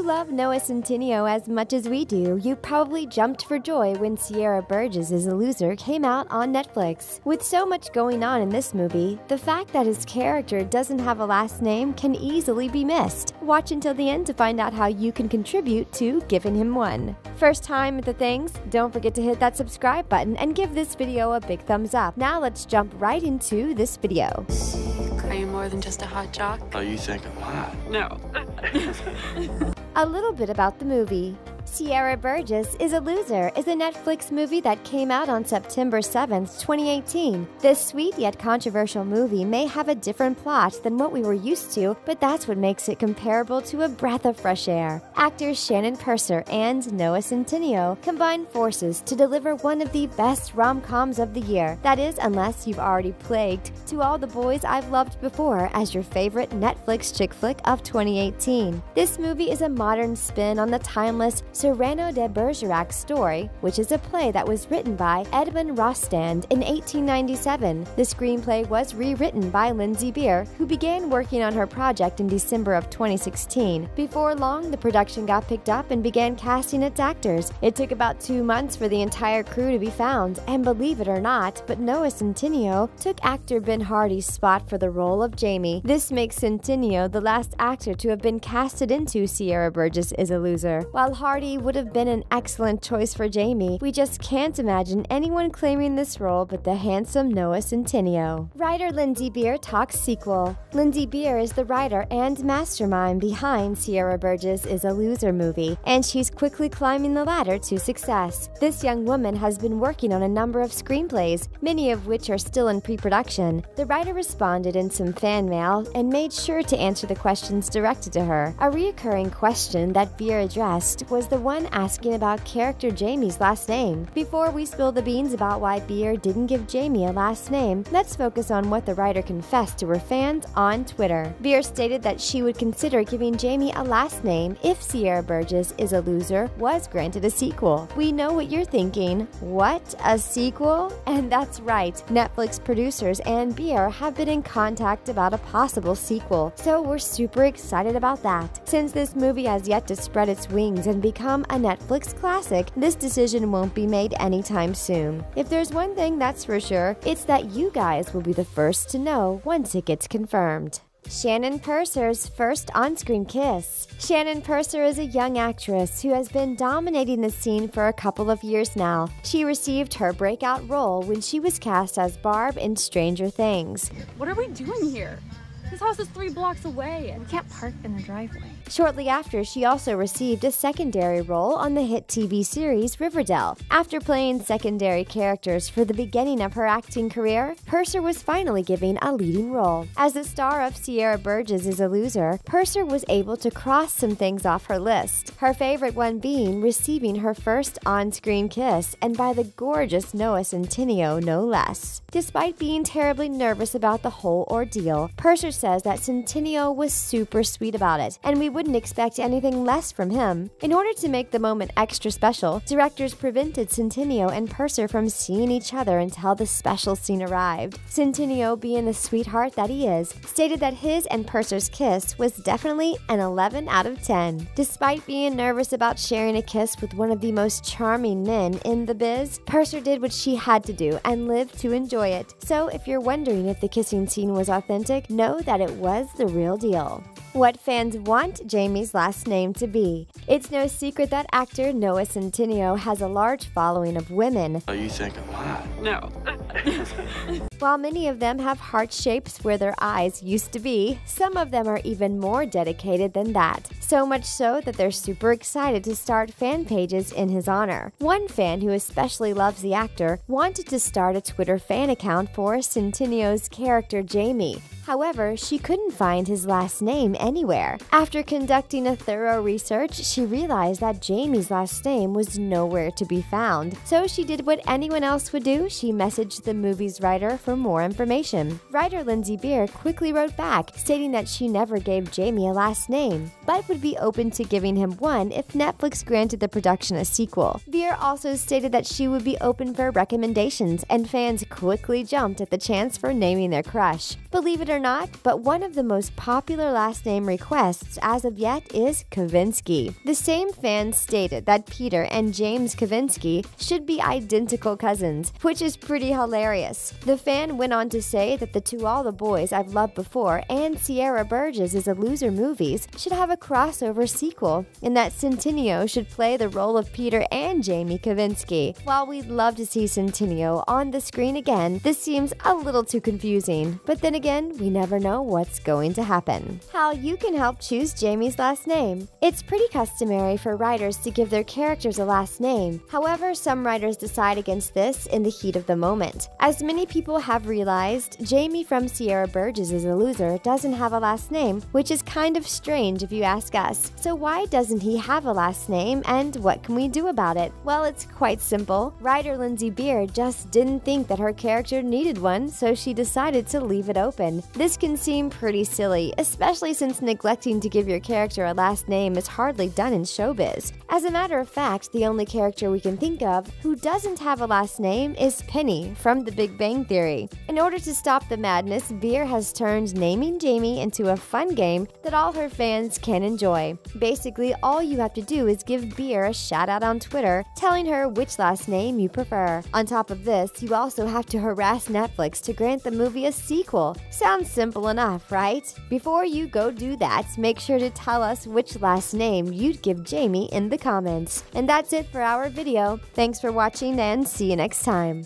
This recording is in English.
love Noah Centineo as much as we do, you probably jumped for joy when Sierra Burgess is a Loser came out on Netflix. With so much going on in this movie, the fact that his character doesn't have a last name can easily be missed. Watch until the end to find out how you can contribute to giving him one. First time at the things? Don't forget to hit that subscribe button and give this video a big thumbs up. Now let's jump right into this video. Are you more than just a hot jock? Oh, you think I'm hot? No. A little bit about the movie. Sierra Burgess is a Loser is a Netflix movie that came out on September 7th, 2018. This sweet yet controversial movie may have a different plot than what we were used to, but that's what makes it comparable to a breath of fresh air. Actors Shannon Pursers and Noah Centineo combine forces to deliver one of the best rom-coms of the year. That is, unless you've already plagued To All the Boys I've Loved Before as your favorite Netflix chick flick of 2018. This movie is a modern spin on the timeless Cyrano de Bergerac story, which is a play that was written by Edmond Rostand in 1897. The screenplay was rewritten by Lindsey Beer, who began working on her project in December of 2016. Before long, the production got picked up and began casting its actors. It took about 2 months for the entire crew to be found, and believe it or not, but Noah Centineo took actor Ben Hardy's spot for the role of Jamey. This makes Centineo the last actor to have been casted into Sierra Burgess is a Loser. While Hardy would have been an excellent choice for Jamey, we just can't imagine anyone claiming this role but the handsome Noah Centineo. Writer Lindsey Beer talks sequel. Lindsey Beer is the writer and mastermind behind Sierra Burgess is a Loser movie, and she's quickly climbing the ladder to success. This young woman has been working on a number of screenplays, many of which are still in pre-production. The writer responded in some fan mail and made sure to answer the questions directed to her. A recurring question that Beer addressed was the one asking about character Jamey's last name. Before we spill the beans about why Beer didn't give Jamey a last name, let's focus on what the writer confessed to her fans on Twitter. Beer stated that she would consider giving Jamey a last name if Sierra Burgess is a Loser was granted a sequel. We know what you're thinking. What? A sequel? And that's right. Netflix producers and Beer have been in contact about a possible sequel, so we're super excited about that. Since this movie has yet to spread its wings and become a Netflix classic, this decision won't be made anytime soon. If there's one thing that's for sure, it's that you guys will be the first to know once it gets confirmed. Shannon Pursers' first on-screen kiss. Shannon Pursers is a young actress who has been dominating the scene for a couple of years now. She received her breakout role when she was cast as Barb in Stranger Things. What are we doing here? This house is 3 blocks away and we can't park in the driveway. Shortly after, she also received a secondary role on the hit TV series Riverdale. After playing secondary characters for the beginning of her acting career, Purser was finally given a leading role. As the star of Sierra Burgess is a Loser, Purser was able to cross some things off her list, her favorite one being receiving her first on-screen kiss, and by the gorgeous Noah Centineo no less. Despite being terribly nervous about the whole ordeal, Purser says that Centineo was super sweet about it, and we wouldn't expect anything less from him. In order to make the moment extra special, directors prevented Centineo and Purser from seeing each other until the special scene arrived. Centineo, being the sweetheart that he is, stated that his and Purser's kiss was definitely an 11 out of 10. Despite being nervous about sharing a kiss with one of the most charming men in the biz, Purser did what she had to do and lived to enjoy it. So if you're wondering if the kissing scene was authentic, know that it was the real deal. What fans want Jamey's last name to be. It's no secret that actor Noah Centineo has a large following of women. Oh, you think I'm hot? No. While many of them have heart shapes where their eyes used to be, some of them are even more dedicated than that. So much so that they're super excited to start fan pages in his honor. One fan who especially loves the actor wanted to start a Twitter fan account for Centineo's character Jamey. However, she couldn't find his last name anywhere. After conducting a thorough research, she realized that Jamey's last name was nowhere to be found. So she did what anyone else would do, she messaged the movie's writer for more information. Writer Lindsey Beer quickly wrote back, stating that she never gave Jamey a last name, but would be open to giving him one if Netflix granted the production a sequel. Beer also stated that she would be open for recommendations, and fans quickly jumped at the chance for naming their crush. Believe it or or not, but one of the most popular last name requests as of yet is Kavinsky. The same fan stated that Peter and James Kavinsky should be identical cousins, which is pretty hilarious. The fan went on to say that the To All the Boys I've Loved Before and Sierra Burgess is a Loser movies should have a crossover sequel, and that Centineo should play the role of Peter and Jamey Kavinsky. While we'd love to see Centineo on the screen again, this seems a little too confusing, but then again, we never know what's going to happen. How you can help choose Jamey's last name. It's pretty customary for writers to give their characters a last name. However, some writers decide against this in the heat of the moment. As many people have realized, Jamey from Sierra Burgess is a Loser doesn't have a last name, which is kind of strange if you ask us. So why doesn't he have a last name, and what can we do about it? Well, it's quite simple. Writer Lindsey Beer just didn't think that her character needed one, so she decided to leave it open. This can seem pretty silly, especially since neglecting to give your character a last name is hardly done in showbiz. As a matter of fact, the only character we can think of who doesn't have a last name is Penny from The Big Bang Theory. In order to stop the madness, Beer has turned naming Jamey into a fun game that all her fans can enjoy. Basically, all you have to do is give Beer a shout out on Twitter, telling her which last name you prefer. On top of this, you also have to harass Netflix to grant the movie a sequel. Sounds simple enough, right? Before you go do that, make sure to tell us which last name you'd give Jamey in the comments. And that's it for our video. Thanks for watching and see you next time.